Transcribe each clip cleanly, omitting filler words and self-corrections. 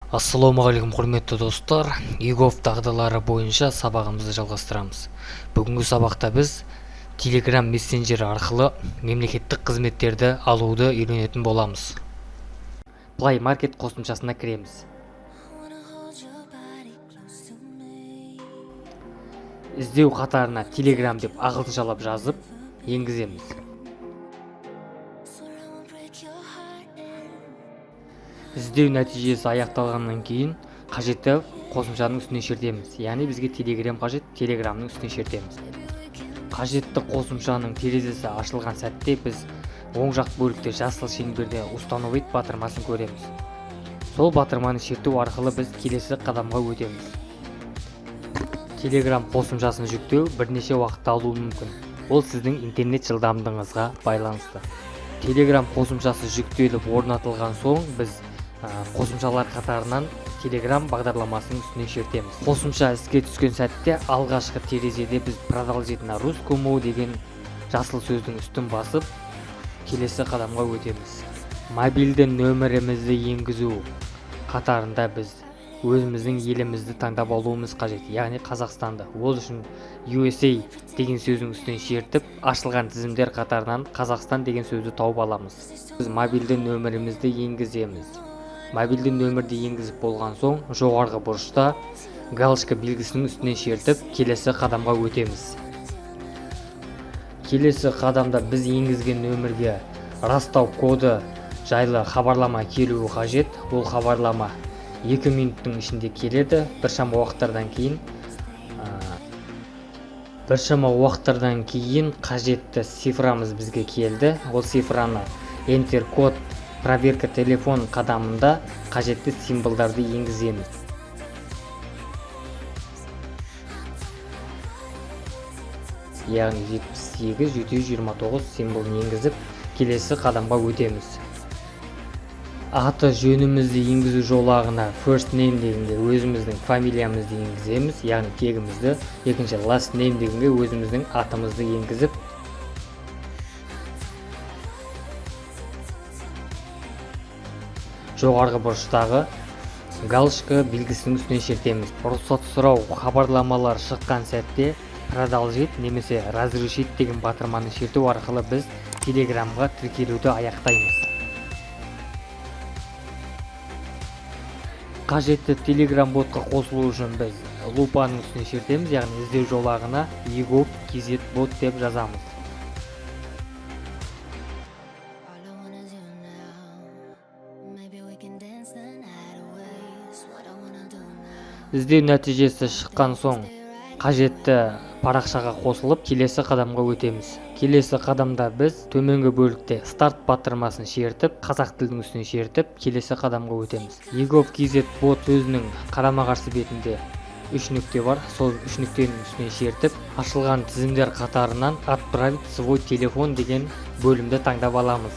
Ассалаумағалейкум құрметті достар. егов дағдылары бойынша сабағымызды жалғастырамыз. Бүгінгі сабақта біз Telegram мессенджері арқылы мемлекеттік қызметтерді алуды үйренетін боламыз. Play Market қосымшасына кіреміз. Іздеу қатарына Telegram деп ағылшыншалап жазып енгіземіз. Іздеу нәтижесі аяқталғаннан кейін қажетті қосымшаның үстіне шертеміз. Яғни бізге Telegram қажет, Telegramның үстіне шертеміз. Қажетті қосымшаның терезесі ашылған сәтте біз оң жақ бөлікте жасыл шеңберде установить батырмасын көреміз. Сол батырманы шерту арқылы біз келесі қадамға өтеміз. Telegram қосымшасын жүктеу бірнеше уақыт алуы мүмкін. Ол сіздің интернет жылдамдығыңызға байланысты. Telegram қосымшасы жүктеліп орнатылған соң біз қосымшалар қатарынан Telegram бағдарламасының үстіне шертеміз. Қосымша іске түскен сәтте алғашқы терезеде біз продолжить на русскому деген жасыл сөздің үстін басып, келесі қадамға өтеміз. Мобильді нөмірімізді енгізу қатарында біз өзіміздің елімізді таңдап алуымыз қажет, яғни Қазақстанды. Ол үшін USA деген сөздің үстіне шертіп, ашылған тізімдер қатарынан Қазақстан деген сөзді тауып аламыз. Біз мобильді нөмірімізді енгіземіз. Мобильді нөмірді енгізіп болған соң, жоғарғы бұрышта галочка белгісінің үстіне шертіп, келесі қадамға өтеміз. Келесі қадамда біз енгізген нөмірге растау коды жайлы хабарлама келуі қажет. Ол хабарлама 2 минуттың ішінде келеді. Біршама уақыттардан кейін қажетті цифрамыз бізге келді. Ол цифраны Enter код проверка телефон қадамында қажетті символдарды енгіземіз. Яғни 78-729 символын енгізіп, келесі қадамға өтеміз. Аты жөнімізді енгізу жолағына first name дегенге өзіміздің фамилиямызды енгіземіз, яғни тегімізді. Екінші last name дегенге өзіміздің атымызды енгізіп, жоғарғы бұрыштағы галочка белгісінің үстіне шертеміз. Рұқсат сұрау хабарламалар шыққан сәтте продолжить немесе разрешить деген батырманы шерту арқылы біз Telegramға тіркелуді аяқтаймыз. Қажетті Telegram ботқа қосылу үшін біз лупаның үстіне шертеміз, яғни іздеу жолағына егов kz бот деп жазамыз. Іздеу нәтижесі шыққан соң қажетті парақшаға қосылып, келесі қадамға өтеміз. Келесі қадамда біз төменгі бөлікте старт батырмасын шертіп, қазақ тілдің үстіне шертіп, келесі қадамға өтеміз. егов kz бот сөзінің қарама-қарсы бетінде 3 нүкте бар. Сол 3 нүктенің үстіне шертіп, ашылған тізімдер қатарынан отправить свой телефон деген бөлімді таңдап аламыз.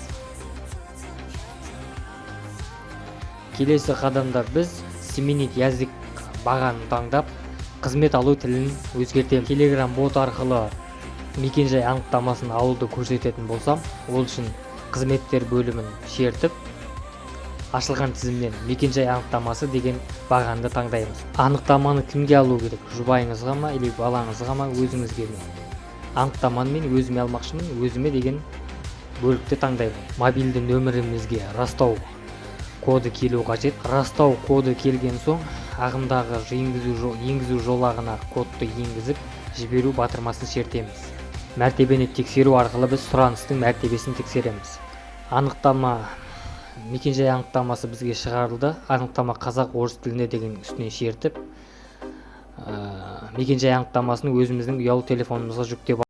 Келесі қадамда біз сменить язык бағанын таңдап, қызмет алу тілін өзгертеміз. Telegram бот арқылы мекенжай анықтамасын алуды көрсететін болсам, ол үшін қызметтер бөлімін шертіп, ашылған тізімнен мекенжай анықтамасы деген бағанды таңдаймыз. Анықтаманы кімге алу керек? Жұбайыңызға ма, или балаңызға ма, өзіңізге ме? Анықтаманы мен өзіме алмақшымын, өзіме деген бөлікті таңдаймын. Мобильді нөмірімізге растау коды келу қажет. Растау коды келген соң ағымдағы енгізу жолағына кодты енгізіп, жіберу батырмасын шертеміз. Мәртебені тексеру арқылы біз сұраныстың мәртебесін тексереміз. Анықтама, мекенжай анықтамасы бізге шығарылды. Анықтама қазақ орыс тіліне деген үстіне шертіп, мекенжай анықтамасын өзіміздің ұялы телефонымызға жүктеп